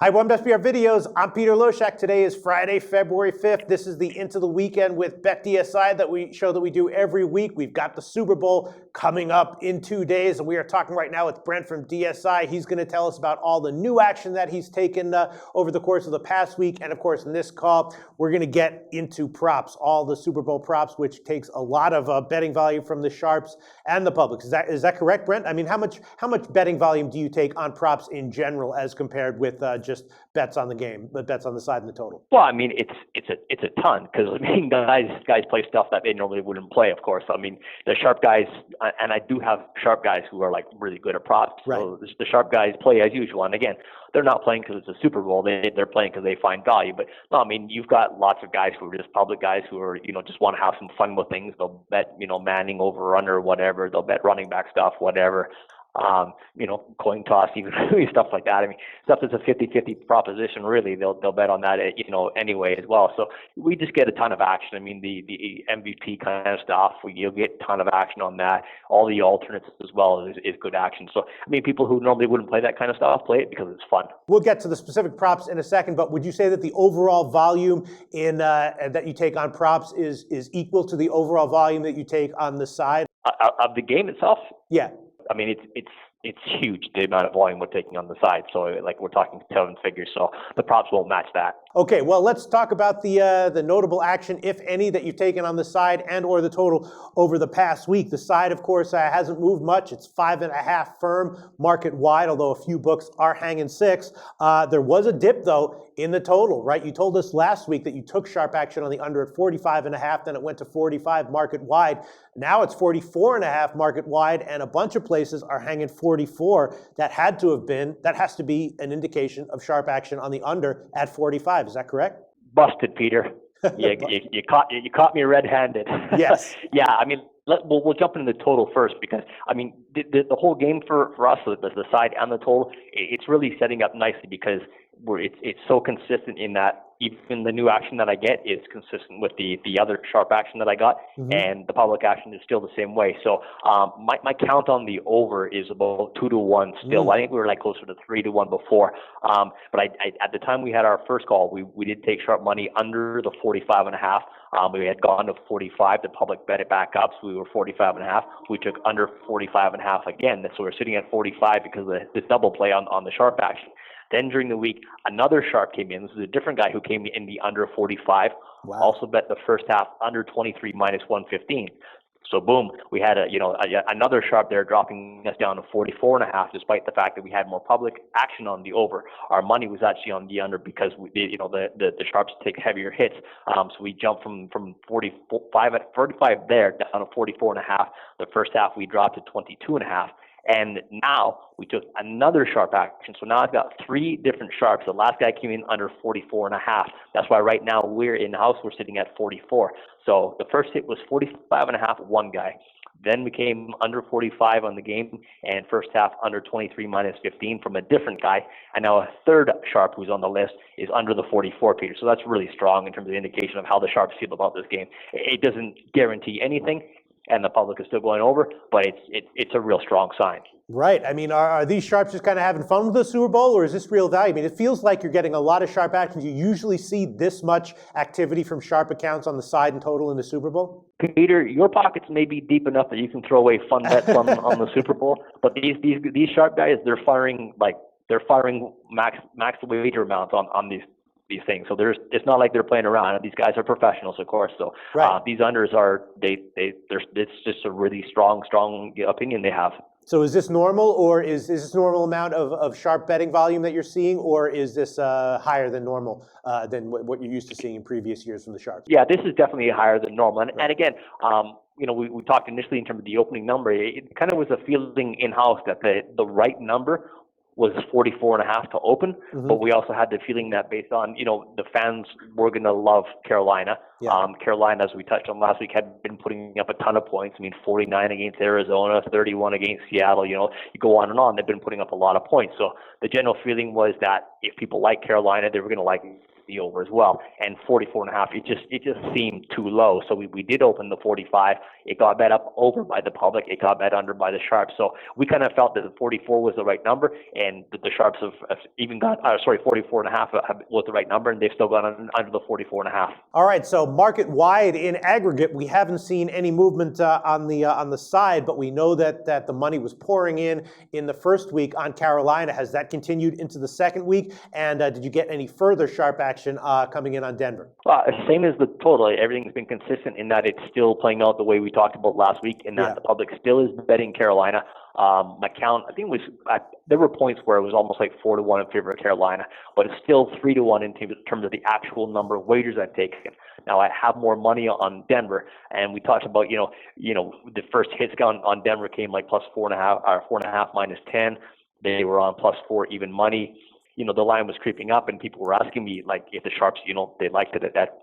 Hi, welcome to SBR Videos. I'm Peter Loshak. Today is Friday, February 5th. This is the Into the Weekend with BetDSI that we do every week. We've got the Super Bowl coming up in 2 days, and we are talking right now with Brent from DSI. He's going to tell us about all the new action that he's taken over the course of the past week. And of course, in this call, we're going to get into props, all the Super Bowl props, which takes a lot of betting volume from the sharps and the publics. Is that correct, Brent? I mean, how much betting volume do you take on props in general as compared with just bets on the game, but bets on the side and the total? Well, I mean, it's a ton, because I mean, guys play stuff that they normally wouldn't play, of course. I mean, the sharp guys, and I do have sharp guys who are like really good at props. Right. So the sharp guys play as usual, and again, they're not playing because it's a Super Bowl. They're playing because they find value. But no, I mean, you've got lots of guys who are just public guys who are, just want to have some fun with things. They'll bet, Manning over or under, whatever. They'll bet running back stuff, whatever. Coin toss, even stuff like that. I mean, stuff that's a 50-50 proposition, really, they'll bet on that, anyway as well. So we just get a ton of action. I mean, the MVP kind of stuff, you'll get a ton of action on that. All the alternates as well is good action. So, I mean, people who normally wouldn't play that kind of stuff play it because it's fun. We'll get to the specific props in a second, but would you say that the overall volume in that you take on props is equal to the overall volume that you take on the side? Of the game itself? Yeah. I mean, it's huge, the amount of volume we're taking on the side. So, like, we're talking 7 figures. So the props won't match that. Okay, well, let's talk about the notable action, if any, that you've taken on the side and or the total over the past week. The side, of course, hasn't moved much. It's 5.5 firm, market wide, although a few books are hanging 6. There was a dip, though, in the total, right? You told us last week that you took sharp action on the under at 45.5, then it went to 45 market wide. Now it's 44.5 market wide, and a bunch of places are hanging 44. That has to be an indication of sharp action on the under at 45. Is that correct? Busted, Peter. You caught me red-handed. Yes. Yeah, I mean, we'll jump into the total first, because I mean the whole game for us, the side and the total, it's really setting up nicely, because it's so consistent in that even the new action that I get is consistent with the other sharp action that I got, and the public action is still the same way. So my count on the over is about 2-1 still. I think we were like closer to 3-1 before. But I at the time we had our first call, we did take sharp money under the 45.5. We had gone to 45. The public bet it back up, so we were 45.5. We took under 45.5 again, so we're sitting at 45 because of the double play on the sharp action. Then during the week, another sharp came in. This is a different guy who came in the under 45. Wow. Also bet the first half under 23 minus 115. So boom, we had another sharp there, dropping us down to 44.5, despite the fact that we had more public action on the over. Our money was actually on the under, because the sharps take heavier hits. So we jumped from 45 there down to 44.5. The first half we dropped to 22.5. And now we took another sharp action. So now I've got 3 different sharps. The last guy came in under 44.5. That's why right now we're in-house. We're sitting at 44. So the first hit was 45.5, one guy. Then we came under 45 on the game, and first half under 23 minus 15 from a different guy. And now a third sharp who's on the list is under the 44, Peter. So that's really strong in terms of the indication of how the sharps feel about this game. It doesn't guarantee anything, and the public is still going over, but it's a real strong sign. Right. I mean, are these sharps just kind of having fun with the Super Bowl, or is this real value? I mean, it feels like you're getting a lot of sharp actions. You usually see this much activity from sharp accounts on the side and total in the Super Bowl? Peter, your pockets may be deep enough that you can throw away fun bets on the Super Bowl, but these sharp guys, they're firing max wager amounts on these things. So it's not like they're playing around. These guys are professionals, of course. So right. These unders it's just a really strong opinion they have. So is this normal, or is this normal amount of sharp betting volume that you're seeing, or is this higher than normal than what you're used to seeing in previous years from the sharps? Yeah, this is definitely higher than normal. And again, we talked initially in terms of the opening number. It kind of was a feeling in-house that the right number was 44.5 to open, but we also had the feeling that based on, the fans were going to love Carolina. Yeah. Carolina, as we touched on last week, had been putting up a ton of points. I mean, 49 against Arizona, 31 against Seattle, you go on and on. They've been putting up a lot of points. So the general feeling was that if people like Carolina, they were going to like the over as well. And 44.5, it just seemed too low. So we did open the 45. It got bet up over by the public. It got bet under by the sharps. So we kind of felt that the 44 was the right number, and the sharps have even got 44.5 was the right number, and they've still gone under the 44.5. All right, so market wide in aggregate, we haven't seen any movement on the side, but we know that the money was pouring in the first week on Carolina. Has that continued into the second week? And did you get any further sharp action coming in on Denver? Same as the total. Everything's been consistent in that it's still playing out the way we talked about last week, in that the public still is betting Carolina. My count, I think it was, there were points where it was almost like 4-1 in favor of Carolina, but it's still 3-1 in terms of the actual number of wagers I've taken. Now I have more money on Denver, and we talked about, the first hits on Denver came like plus 4.5 or 4.5 minus 10. They were on plus 4 even money. The line was creeping up, and people were asking me, like, if the sharps, they liked it at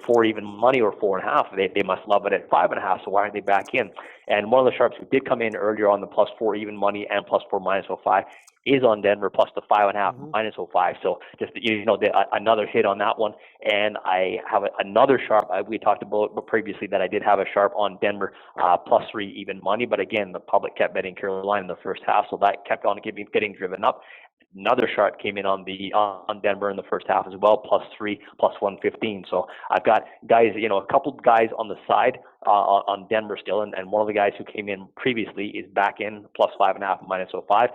4 even money or 4.5. They must love it at 5.5. So why aren't they back in? And one of the sharps who did come in earlier on the plus 4 even money and plus 4 minus 0.5 is on Denver plus the 5.5 minus 0.5. So just another hit on that one. And I have another sharp we talked about previously that I did have a sharp on Denver plus 3 even money. But again, the public kept betting Carolina in the first half, so that kept on getting driven up. Another sharp came in on Denver in the first half as well, plus 3, plus 115. So I've got guys, a couple of guys on the side on Denver still, and one of the guys who came in previously is back in plus 5.5 minus 0.5.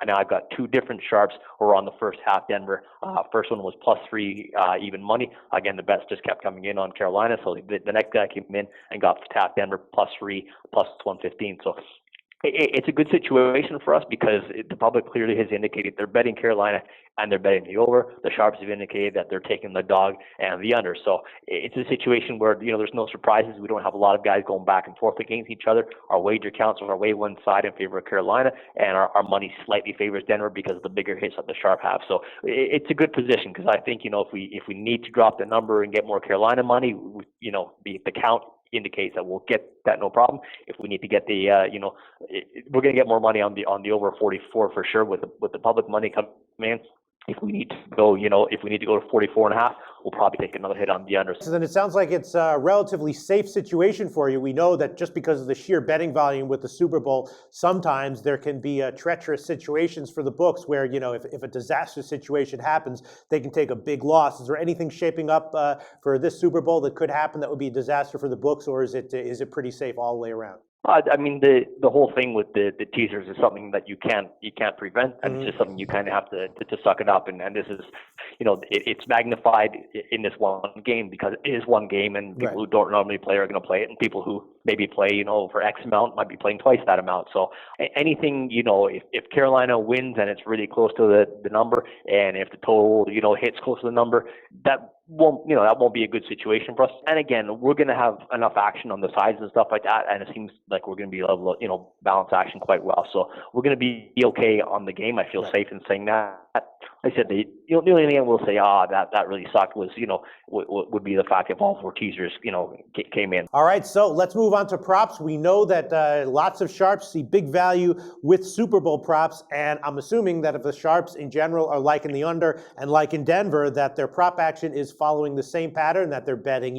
And now I've got two different sharps who are on the first half Denver. First one was plus 3 even money. Again, the bets just kept coming in on Carolina. So the next guy came in and got half Denver plus 3, plus 115. So it's a good situation for us because the public clearly has indicated they're betting Carolina and they're betting the over. The sharps have indicated that they're taking the dog and the under. So it's a situation where, there's no surprises. We don't have a lot of guys going back and forth against each other. Our wager counts are way one side in favor of Carolina, and our money slightly favors Denver because of the bigger hits that the sharp have. So it's a good position because I think, if we need to drop the number and get more Carolina money, the count indicates that we'll get that no problem. If we need to get the, we're going to get more money on the over 44 for sure with the public money coming in. If we need to go, if we need to go to 44.5, we'll probably take another hit on the under. So then it sounds like it's a relatively safe situation for you. We know that just because of the sheer betting volume with the Super Bowl, sometimes there can be treacherous situations for the books where, if a disaster situation happens, they can take a big loss. Is there anything shaping up for this Super Bowl that could happen that would be a disaster for the books, or is it pretty safe all the way around? The whole thing with the teasers is something that you can't prevent, and it's just something you kind of have to suck it up. And this is, it's magnified in this one game because it is one game, and people who don't normally play are going to play it, and people who maybe play, for X amount might be playing twice that amount. So anything, if Carolina wins and it's really close to the number, and if the total, hits close to the number, that won't be a good situation for us. And again, we're going to have enough action on the sides and stuff like that, and it seems like we're going to be able to, balance action quite well. So we're going to be okay on the game. I feel safe in saying that. Like I said, the only thing we'll say, that really sucked was, would be the fact if all 4 teasers, came in. All right, so let's move on to props. We know that lots of sharps see big value with Super Bowl props, and I'm assuming that if the sharps in general are like in the under and like in Denver, that their prop action is following the same pattern, that they're betting,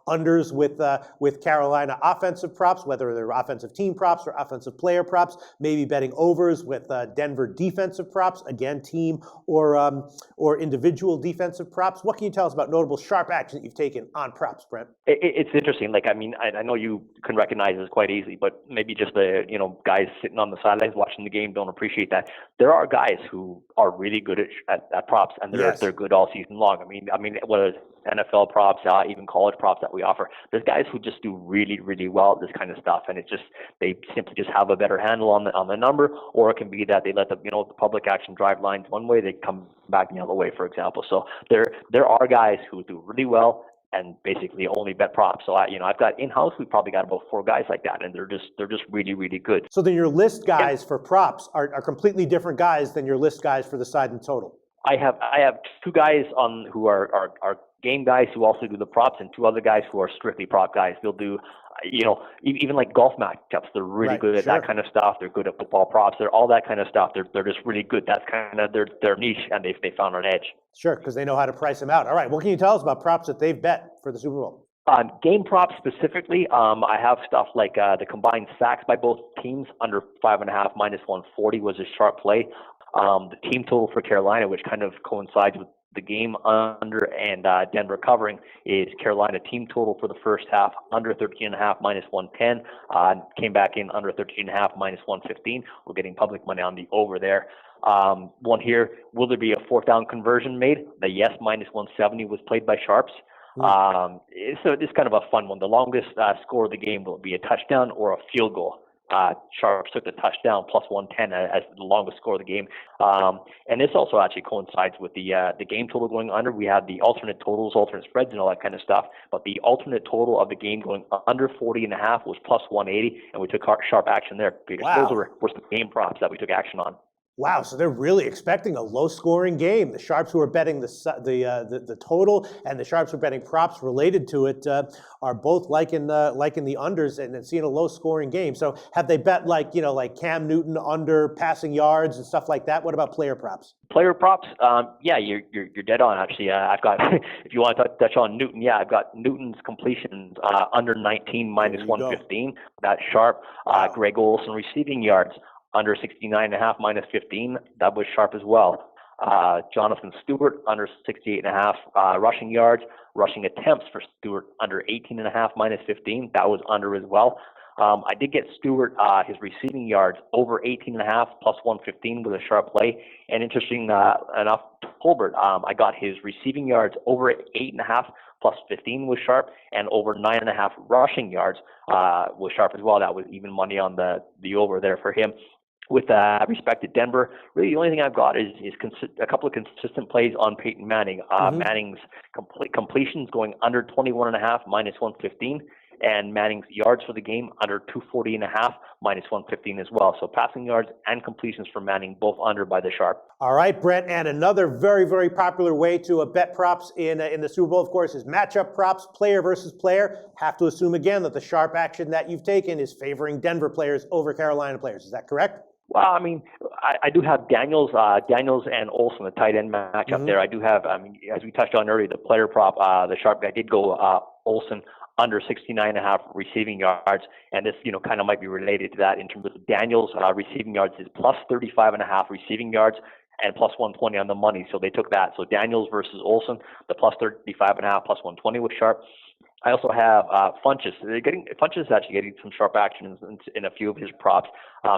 unders with Carolina offensive props, whether they're offensive team props or offensive player props, maybe betting overs with Denver defensive props, again, team or individual defensive props. What can you tell us about notable sharp action that you've taken on props, Brent? It's interesting. I know you can recognize this quite easily, but maybe just the guys sitting on the sidelines watching the game don't appreciate that. There are guys who are really good at props, and they're good all season long. I mean, whether it's NFL props, even college props that we offer, there's guys who just do really, really well at this kind of stuff, and they simply just have a better handle on the number, or it can be that they let the public action drive lines one way, they come back the other way, for example. So there are guys who do really well and basically only bet props. So I've got in-house, we've probably got about 4 guys like that, and they're just really, really good. So then your list guys for props are completely different guys than your list guys for the side and total. I have 2 guys who are game guys who also do the props, and 2 other guys who are strictly prop guys. They'll do even like golf matchups, they're really Right, good at sure. that kind of stuff. They're good at football props. They're all that kind of stuff. They're just really good. That's kind of their niche, and they found an edge. Sure, because they know how to price them out. All right, what can you tell us about props that they've bet for the Super Bowl? Game props specifically, I have stuff like the combined sacks by both teams under 5.5 -140 was a sharp play. The team total for Carolina, which kind of coincides with the game under and Denver covering, is Carolina team total for the first half under 13.5 -110. Came back in under 13.5 -115. We're getting public money on the over there. One here, will there be a fourth down conversion made? The yes -170 was played by sharps. So it's kind of a fun one. The longest score of the game, will it be a touchdown or a field goal? Sharps took the touchdown plus 110 as the longest score of the game. And this also actually coincides with the game total going under. We had the alternate totals, alternate spreads, and all that kind of stuff. But the alternate total of the game going under 40.5 was plus 180, and we took sharp action there. Peter, Wow. those were some game props that we took action on. Wow, so they're really expecting a low-scoring game. The sharps who are betting the total and the sharps who are betting props related to it are both liking the unders and seeing a low-scoring game. So have they bet like Cam Newton under passing yards and stuff like that? What about player props? Player props, yeah, you're dead on. Actually, I've got if you want to touch on Newton, yeah, I've got Newton's completions under 19 -115. That's sharp. Wow. Greg Olsen receiving yards under 69.5 -15. That was sharp as well. Jonathan Stewart under 68.5 rushing yards. Rushing attempts for Stewart under 18.5 -15. That was under as well. I did get Stewart his receiving yards over 18.5 plus 115 with a sharp play. And interesting enough, Tolbert, I got his receiving yards over 8.5 plus 15 was sharp, and over 9.5 rushing yards was sharp as well. That was even money on the over there for him. With respect to Denver, really the only thing I've got is a couple of consistent plays on Peyton Manning. Manning's completions going under 21.5 -115, and Manning's yards for the game under 240.5 -115 as well. So passing yards and completions for Manning both under by the sharp. All right, Brent, and another very, very popular way to bet props in the Super Bowl, of course, is matchup props, player versus player. Have to assume again that the sharp action that you've taken is favoring Denver players over Carolina players. Is that correct? Well, I mean, I do have Daniels and Olsen, the tight end matchup there. I do have, I mean, as we touched on earlier, the player prop, the sharp guy did go Olsen under 69.5 receiving yards, and this, kind of might be related to that in terms of Daniels receiving yards is plus 35.5 receiving yards and plus 120 on the money, so they took that. So Daniels versus Olsen, the plus 35.5 plus 120 was sharp. I also have Funchess. Funchess is actually getting some sharp action in a few of his props.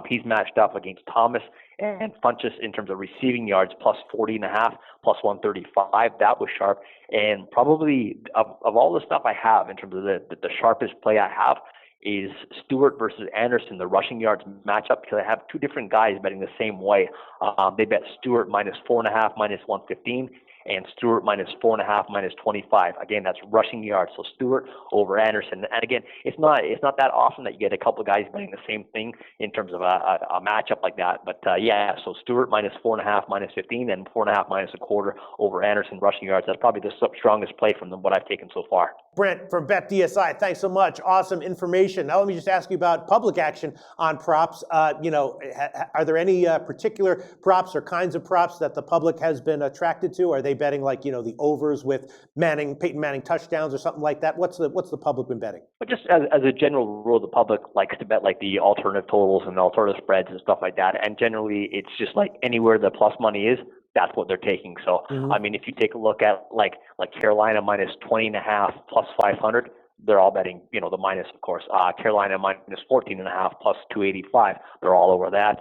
He's matched up against Thomas and Funchess in terms of receiving yards, plus 40.5, plus 135. That was sharp. And probably of all the stuff I have in terms of the sharpest play I have is Stewart versus Anderson, the rushing yards matchup, because I have two different guys betting the same way. They bet Stewart minus 4.5, minus 115. And Stewart minus 4.5, minus 25. Again, that's rushing yards. So Stewart over Anderson. And again, it's not that often that you get a couple of guys betting the same thing in terms of a matchup like that. But yeah, so Stewart minus 4.5, minus 15, and 4.5 minus a quarter over Anderson rushing yards. That's probably the strongest play from what I've taken so far. Brent from BetDSI, thanks so much. Awesome information. Now let me just ask you about public action on props. Are there any particular props or kinds of props that the public has been attracted to? Are they betting like the overs with Peyton Manning touchdowns or something like that? What's the public been betting? But just as a general rule, the public likes to bet like the alternative totals and alternative spreads and stuff like that. And generally, it's just like anywhere the plus money is, that's what they're taking. So, I mean, if you take a look at like Carolina minus 20.5 plus 500, they're all betting, the minus, of course. Carolina minus 14.5 plus 285, they're all over that.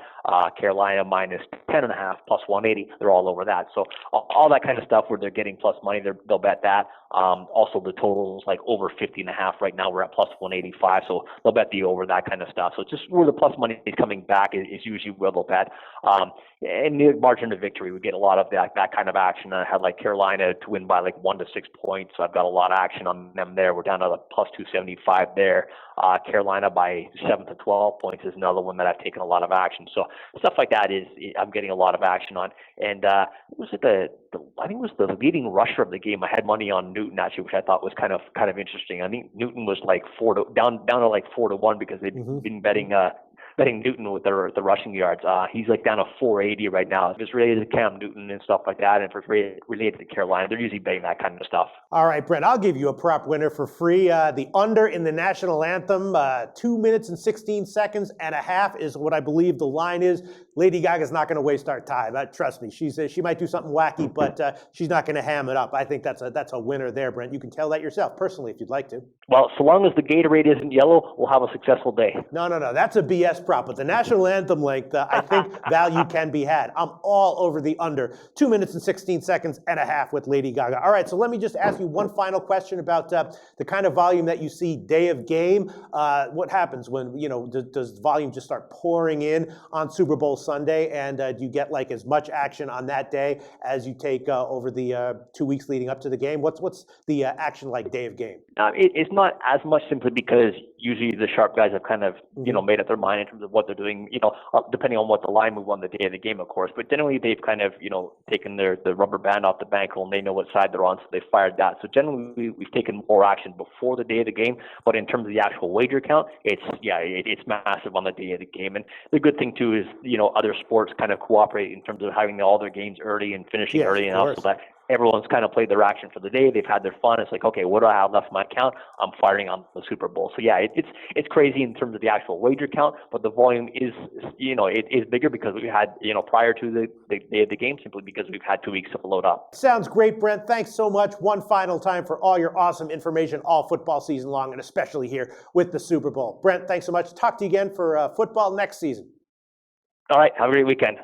Carolina minus 10.5 plus 180, they're all over that. So all that kind of stuff where they're getting plus money, they'll bet that. Also, the totals like over 50.5 right now, we're at plus 185, so they'll bet the over, that kind of stuff. So just where the plus money is coming back is usually where they'll bet. And the margin of victory, we get a lot of that kind of action. I had like Carolina to win by like 1 to 6 points, so I've got a lot of action on them there. We're down to plus 275 there. Carolina by 7 to 12 points is another one that I've taken a lot of action. So stuff like that I'm getting a lot of action on. And was it I think it was the leading rusher of the game. I had money on Newton actually, which I thought was kind of interesting. I think Newton was like down to like 4-1 because they've been betting Newton with the rushing yards. He's like down to 480 right now. If it's related to Cam Newton and stuff like that, and if it's related to Carolina, they're usually betting that kind of stuff. All right, Brent, I'll give you a prop winner for free. The under in the national anthem, 2 minutes and 16 seconds and a half is what I believe the line is. Lady Gaga's not going to waste our time. Trust me, she might do something wacky, but she's not going to ham it up. I think that's a winner there, Brent. You can tell that yourself personally if you'd like to. Well, so long as the Gatorade isn't yellow, we'll have a successful day. No, that's a BS prop. But the national anthem length, I think value can be had. I'm all over the under. 2 minutes and 16 seconds and a half with Lady Gaga. All right, so let me just ask you one final question about the kind of volume that you see day of game. What happens when, does volume just start pouring in on Super Bowl Sunday? And do you get like as much action on that day as you take over the 2 weeks leading up to the game? What's the action like day of game? It's not as much simply because usually the sharp guys have kind of, made up their mind in terms of what they're doing, depending on what the line move on the day of the game, of course. But generally they've kind of, taken the rubber band off the bankroll and they know what side they're on, so they fired that. So generally we've taken more action before the day of the game. But in terms of the actual wager count, it's massive on the day of the game. And the good thing too is, other sports kind of cooperate in terms of having all their games early and finishing early enough so that everyone's kind of played their action for the day. They've had their fun. It's like, okay, what do I have left in my account? I'm firing on the Super Bowl. So yeah, it's crazy in terms of the actual wager count, but the volume is, it is bigger because we had, prior to the day of the game, simply because we've had 2 weeks to load up. Sounds great, Brent. Thanks so much. One final time for all your awesome information all football season long, and especially here with the Super Bowl. Brent, thanks so much. Talk to you again for football next season. All right. Have a great weekend.